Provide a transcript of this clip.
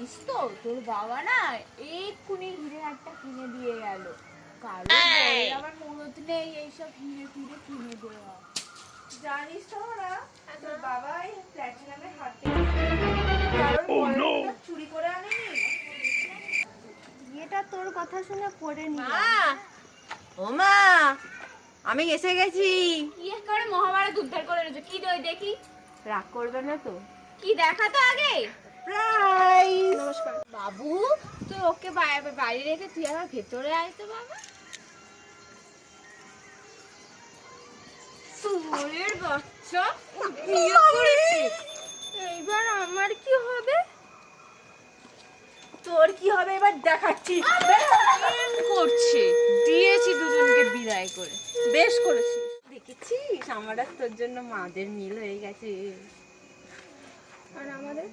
জানিস তো তোর বাবা না এক্ষুনি হিরে হারটা কিনে দিয়ে গেল। কারণ আমার মনত নেই এইসব হিরে ফিরে কিনে দেওয়া। জানিস তো ওরা তোর বাবা এই প্ল্যাটিনামের হাত থেকে চুরি করে আনেনি। এটা তোর কথা শুনে পড়ে নি। ও মা, আমি এসে গেছি। কি করে মহাভারত উদ্ধার করে এনেছো? কি দই দেখি। রাগ করবে না তো? কি দেখা তো আগে। প্রাইস। নমস্কার বাবু, তুই ওকে বাইরে রেখে তুই আমার ভেতরে আয় তো বাবা। সুরের বাচ্চা বিয়ে করেছে। এইবার আমার কি হবে? তোর কি হবে এবার দেখাচ্ছি। করছে দিয়েছি দুজনকে বিদায় করে। বেশ করেছিস। দেখেছিস আমার আর তোর জন্য মাদের মিল হয়ে গেছে। আর আমাদের